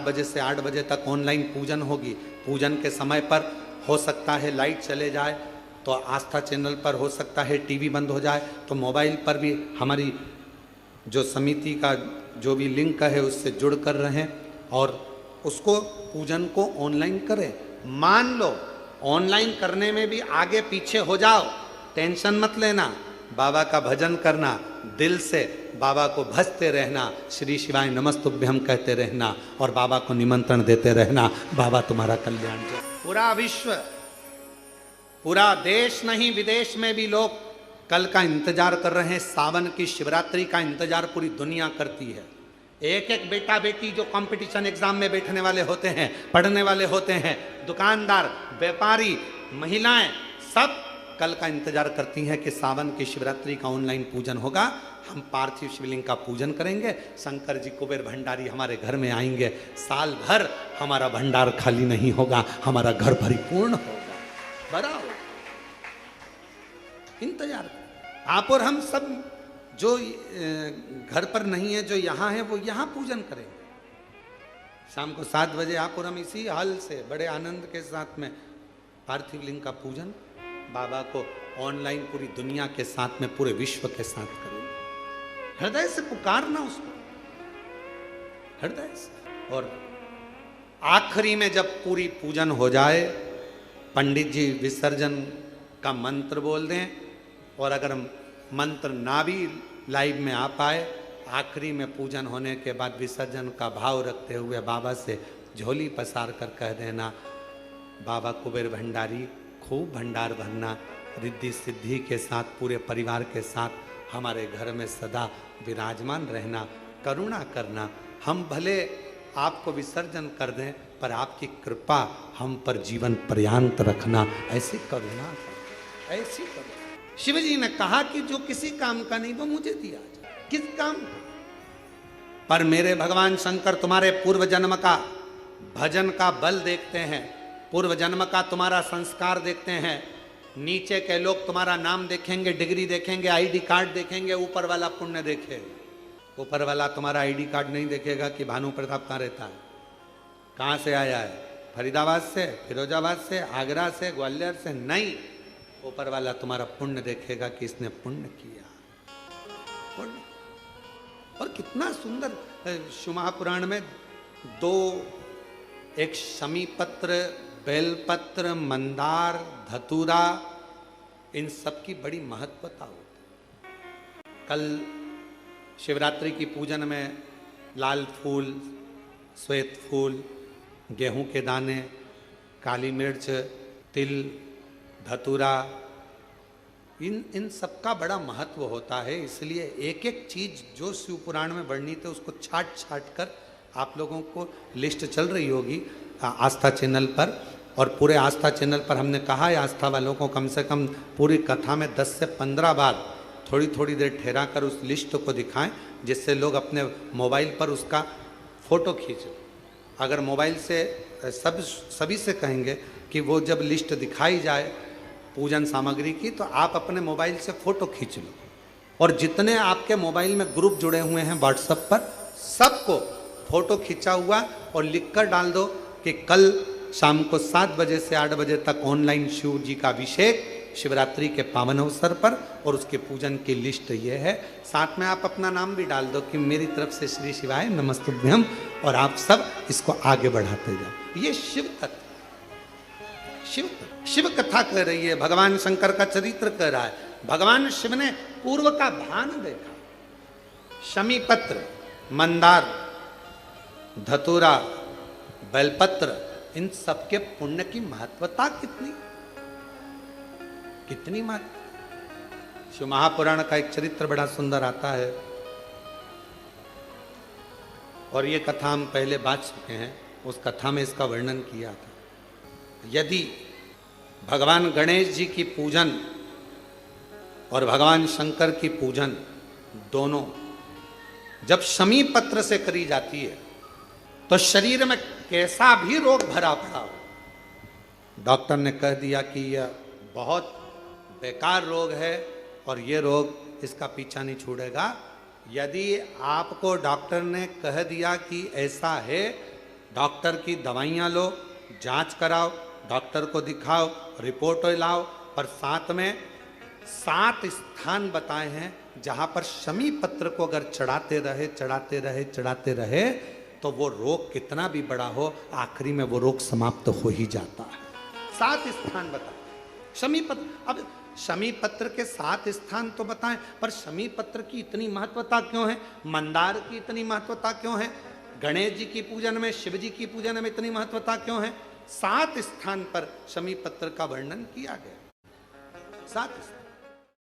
बजे से 8 बजे तक ऑनलाइन पूजन होगी। पूजन के समय पर हो सकता है लाइट चले जाए, तो आस्था चैनल पर हो सकता है टीवी बंद हो जाए, तो मोबाइल पर भी हमारी जो समिति का जो भी लिंक है उससे जुड़ कर रहें और उसको पूजन को ऑनलाइन करें। मान लो ऑनलाइन करने में भी आगे पीछे हो जाओ, टेंशन मत लेना, बाबा का भजन करना, दिल से बाबा को भजते रहना, श्री शिवाय नमस्तुभ्यम कहते रहना और बाबा को निमंत्रण देते रहना, बाबा तुम्हारा कल्याण करे। पूरा विश्व, पूरा देश नहीं विदेश में भी लोग कल का इंतजार कर रहे हैं। सावन की शिवरात्रि का इंतजार पूरी दुनिया करती है। एक एक बेटा बेटी जो कंपटीशन एग्जाम में बैठने वाले होते हैं, पढ़ने वाले होते हैं, दुकानदार, व्यापारी, महिलाएं, सब कल का इंतजार करती हैं कि सावन की शिवरात्रि का ऑनलाइन पूजन होगा, हम पार्थिव शिवलिंग का पूजन करेंगे, शंकर जी कुबेर भंडारी हमारे घर में आएंगे, साल भर हमारा भंडार खाली नहीं होगा, हमारा घर परिपूर्ण होगा, बड़ा होगा। इंतजार आप और हम सब जो घर पर नहीं है, जो यहाँ है, वो यहाँ पूजन करेंगे। शाम को 7 बजे आप और हम इसी हाल से बड़े आनंद के साथ में पार्थिव लिंग का पूजन बाबा को ऑनलाइन पूरी दुनिया के साथ में, पूरे विश्व के साथ करेंगे। हृदय से पुकारना उसको, हृदय से। और आखिरी में जब पूरी पूजन हो जाए, पंडित जी विसर्जन का मंत्र बोल दें, और अगर मंत्र ना भी लाइव में आ पाए, आखिरी में पूजन होने के बाद विसर्जन का भाव रखते हुए बाबा से झोली पसार कर कह देना, बाबा कुबेर भंडारी खूब भंडार भरना, रिद्धि सिद्धि के साथ पूरे परिवार के साथ हमारे घर में सदा विराजमान रहना, करुणा करना। हम भले आपको विसर्जन कर दें पर आपकी कृपा हम पर जीवन पर्यंत रखना, ऐसी करुणा, ऐसी करुणा। शिव जी ने कहा कि जो किसी काम का नहीं वो मुझे दिया जाए, किस काम का? पर मेरे भगवान शंकर तुम्हारे पूर्व जन्म का भजन का बल देखते हैं, पूर्व जन्म का तुम्हारा संस्कार देखते हैं। नीचे के लोग तुम्हारा नाम देखेंगे, डिग्री देखेंगे, आईडी कार्ड देखेंगे, ऊपर वाला पुण्य देखेगा। ऊपर वाला तुम्हारा आईडी कार्ड नहीं देखेगा कि भानु प्रताप कहाँ रहता है, कहाँ से आया है, फरीदाबाद से, फिरोजाबाद से, आगरा से, ग्वालियर से, नहीं। ऊपर वाला तुम्हारा पुण्य देखेगा कि इसने पुण्य किया, पुण्य। और कितना सुंदर शिव महापुराण में दो, एक शमी पत्र, बेलपत्र, मंदार, धतूरा, इन सब की बड़ी महत्वता होती है। कल शिवरात्रि की पूजन में लाल फूल, श्वेत फूल, गेहूं के दाने, काली मिर्च, तिल, धतूरा, इन सब का बड़ा महत्व होता है। इसलिए एक एक चीज जो शिव पुराण में वर्णित है उसको छाट छाट कर आप लोगों को लिस्ट चल रही होगी आस्था चैनल पर। और पूरे आस्था चैनल पर हमने कहा है आस्था वालों को कम से कम पूरी कथा में 10 से 15 बार थोड़ी थोड़ी देर ठहरा कर उस लिस्ट को दिखाएं, जिससे लोग अपने मोबाइल पर उसका फोटो खींचें। अगर मोबाइल से सभी से कहेंगे कि वो जब लिस्ट दिखाई जाए पूजन सामग्री की, तो आप अपने मोबाइल से फोटो खींच लो, और जितने आपके मोबाइल में ग्रुप जुड़े हुए हैं व्हाट्सएप पर, सबको फोटो खींचा हुआ और लिखकर डाल दो कि कल शाम को 7 बजे से 8 बजे तक ऑनलाइन शिव जी का अभिषेक शिवरात्रि के पावन अवसर पर, और उसके पूजन की लिस्ट ये है। साथ में आप अपना नाम भी डाल दो कि मेरी तरफ से श्री शिवाय नमस्तुभ्यम, और आप सब इसको आगे बढ़ाते जाओ। ये शिव तत्व, शिव कथा कह रही है, भगवान शंकर का चरित्र कह रहा है। भगवान शिव ने पूर्व का भान देखा। शमी पत्र, मंदार, धतूरा, बेलपत्र, इन सबके पुण्य की महत्वता कितनी कितनी महत्व। शिव महापुराण का एक चरित्र बड़ा सुंदर आता है, और ये कथा हम पहले बात चुके हैं। उस कथा में इसका वर्णन किया था। यदि भगवान गणेश जी की पूजन और भगवान शंकर की पूजन दोनों जब शमी पत्र से करी जाती है, तो शरीर में कैसा भी रोग भरा पड़ा हो, डॉक्टर ने कह दिया कि यह बहुत बेकार रोग है और ये रोग इसका पीछा नहीं छूटेगा। यदि आपको डॉक्टर ने कह दिया कि ऐसा है, डॉक्टर की दवाइयाँ लो, जांच कराओ, डॉक्टर को दिखाओ, रिपोर्ट लाओ, पर साथ में 7 स्थान बताए हैं जहां पर शमी पत्र को अगर चढ़ाते रहे तो वो रोग कितना भी बड़ा हो, आखिरी में वो रोग समाप्त हो ही जाता है। 7 स्थान बताए शमी पत्र। अब शमी पत्र के 7 स्थान तो बताएं, पर शमी पत्र की इतनी महत्वता क्यों है, मंदार की इतनी महत्वता क्यों है, गणेश जी की पूजन में, शिव जी की पूजन में इतनी महत्वता क्यों है? 7 स्थान पर शमी पत्र का वर्णन किया गया। 7 स्थान।